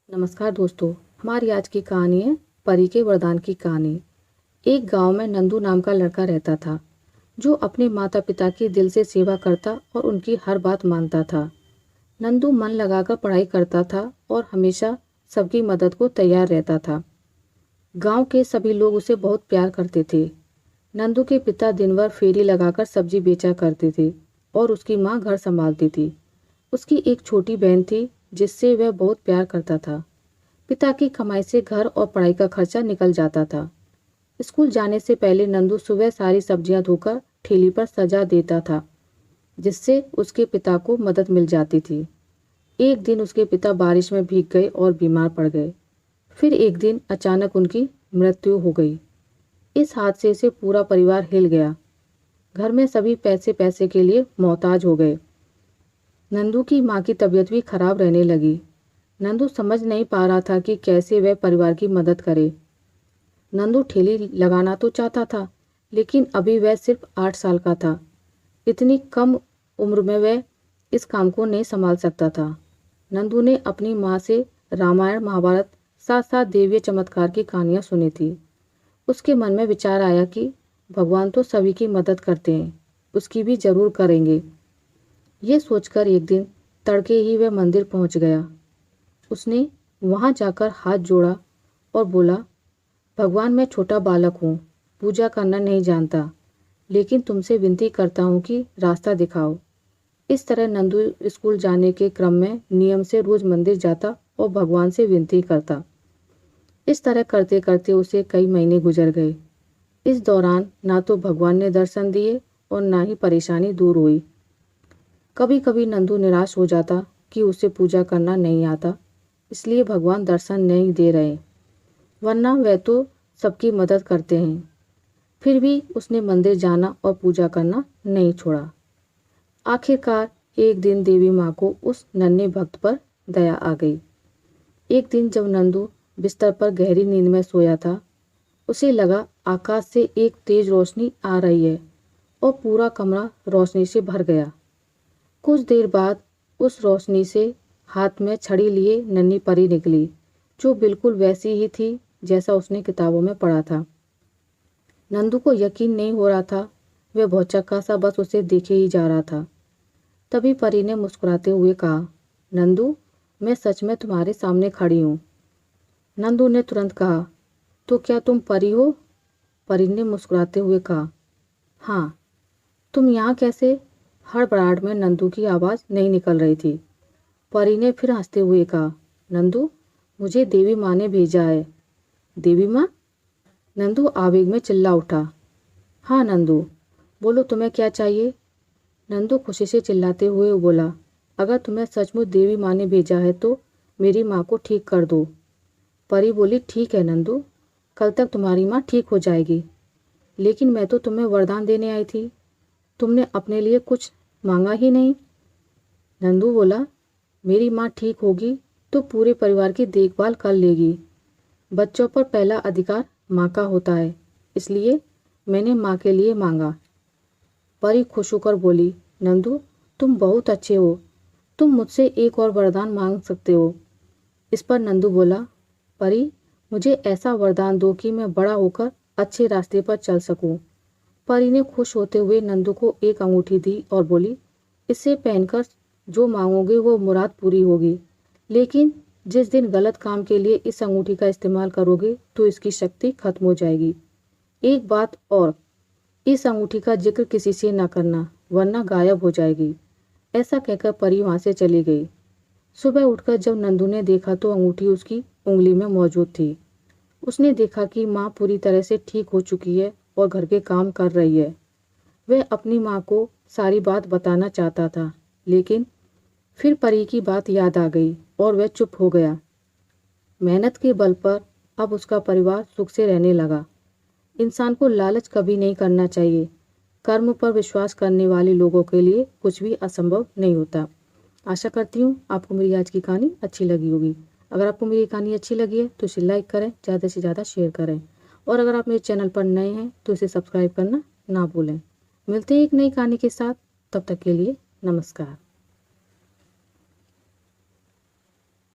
नमस्कार दोस्तों। हमारी आज की कहानी है परी के वरदान की कहानी। एक गांव में नंदू नाम का लड़का रहता था जो अपने माता पिता की दिल से सेवा करता और उनकी हर बात मानता था। नंदू मन लगाकर पढ़ाई करता था और हमेशा सबकी मदद को तैयार रहता था। गांव के सभी लोग उसे बहुत प्यार करते थे। नंदू के पिता दिन भर फेरी लगाकर सब्जी बेचा करते थे और उसकी माँ घर संभालती थी। उसकी एक छोटी बहन थी जिससे वह बहुत प्यार करता था। पिता की कमाई से घर और पढ़ाई का खर्चा निकल जाता था। स्कूल जाने से पहले नंदू सुबह सारी सब्जियां धोकर ठेली पर सजा देता था, जिससे उसके पिता को मदद मिल जाती थी। एक दिन उसके पिता बारिश में भीग गए और बीमार पड़ गए। फिर एक दिन अचानक उनकी मृत्यु हो गई। इस हादसे से पूरा परिवार हिल गया। घर में सभी पैसे पैसे के लिए मोहताज हो गए। नंदू की माँ की तबीयत भी खराब रहने लगी। नंदू समझ नहीं पा रहा था कि कैसे वह परिवार की मदद करे। नंदू ठेली लगाना तो चाहता था, लेकिन अभी वह सिर्फ 8 साल का था। इतनी कम उम्र में वह इस काम को नहीं संभाल सकता था। नंदू ने अपनी माँ से रामायण महाभारत साथ साथ देवीय चमत्कार की कहानियाँ सुनी थी। उसके मन में विचार आया कि भगवान तो सभी की मदद करते हैं, उसकी भी जरूर करेंगे। ये सोचकर एक दिन तड़के ही वह मंदिर पहुंच गया। उसने वहां जाकर हाथ जोड़ा और बोला, भगवान मैं छोटा बालक हूँ, पूजा करना नहीं जानता, लेकिन तुमसे विनती करता हूँ कि रास्ता दिखाओ। इस तरह नंदू स्कूल जाने के क्रम में नियम से रोज मंदिर जाता और भगवान से विनती करता। इस तरह करते करते उसे कई महीने गुजर गए। इस दौरान ना तो भगवान ने दर्शन दिए और ना ही परेशानी दूर हुई। कभी कभी नंदू निराश हो जाता कि उसे पूजा करना नहीं आता, इसलिए भगवान दर्शन नहीं दे रहे, वरना वह तो सबकी मदद करते हैं। फिर भी उसने मंदिर जाना और पूजा करना नहीं छोड़ा। आखिरकार एक दिन देवी माँ को उस नन्हे भक्त पर दया आ गई। एक दिन जब नंदू बिस्तर पर गहरी नींद में सोया था, उसे लगा आकाश से एक तेज रोशनी आ रही है और पूरा कमरा रोशनी से भर गया। कुछ देर बाद उस रोशनी से हाथ में छड़ी लिए नन्ही परी निकली, जो बिल्कुल वैसी ही थी जैसा उसने किताबों में पढ़ा था। नंदू को यकीन नहीं हो रहा था। वह भौचक्का सा बस उसे देखे ही जा रहा था। तभी परी ने मुस्कुराते हुए कहा, नंदू, मैं सच में तुम्हारे सामने खड़ी हूँ। नंदू ने तुरंत कहा, तो क्या तुम परी हो? परी ने मुस्कुराते हुए कहा, हाँ। तुम यहाँ कैसे? हड़बड़ाहट में नंदू की आवाज़ नहीं निकल रही थी। परी ने फिर हंसते हुए कहा, नंदू, मुझे देवी माँ ने भेजा है। देवी माँ? नंदू आवेग में चिल्ला उठा। हाँ नंदू, बोलो तुम्हें क्या चाहिए? नंदू खुशी से चिल्लाते हुए बोला, अगर तुम्हें सचमुच देवी माँ ने भेजा है तो मेरी माँ को ठीक कर दो। परी बोली, ठीक है नंदू, कल तक तुम्हारी माँ ठीक हो जाएगी। लेकिन मैं तो तुम्हें वरदान देने आई थी, तुमने अपने लिए कुछ मांगा ही नहीं। नंदू बोला, मेरी माँ ठीक होगी तो पूरे परिवार की देखभाल कर लेगी। बच्चों पर पहला अधिकार माँ का होता है, इसलिए मैंने माँ के लिए मांगा। परी खुश होकर बोली, नंदू, तुम बहुत अच्छे हो, तुम मुझसे एक और वरदान मांग सकते हो। इस पर नंदू बोला, परी, मुझे ऐसा वरदान दो कि मैं बड़ा होकर अच्छे रास्ते पर चल सकूं। परी ने खुश होते हुए नंदू को एक अंगूठी दी और बोली, इसे पहनकर जो मांगोगे वो मुराद पूरी होगी, लेकिन जिस दिन गलत काम के लिए इस अंगूठी का इस्तेमाल करोगे तो इसकी शक्ति खत्म हो जाएगी। एक बात और, इस अंगूठी का जिक्र किसी से न करना, वरना गायब हो जाएगी। ऐसा कहकर परी वहां से चली गई। सुबह उठकर जब नंदू ने देखा तो अंगूठी उसकी उंगली में मौजूद थी। उसने देखा कि माँ पूरी तरह से ठीक हो चुकी है और घर के काम कर रही है। वह अपनी माँ को सारी बात बताना चाहता था, लेकिन फिर परी की बात याद आ गई और वह चुप हो गया। मेहनत के बल पर अब उसका परिवार सुख से रहने लगा। इंसान को लालच कभी नहीं करना चाहिए। कर्म पर विश्वास करने वाले लोगों के लिए कुछ भी असंभव नहीं होता। आशा करती हूँ आपको मेरी आज की कहानी अच्छी लगी होगी। अगर आपको मेरी कहानी अच्छी लगी है तो इसे लाइक करें, ज़्यादा से ज़्यादा शेयर करें, और अगर आप मेरे चैनल पर नए हैं तो इसे सब्सक्राइब करना ना भूलें। मिलते हैं एक नई कहानी के साथ, तब तक के लिए नमस्कार।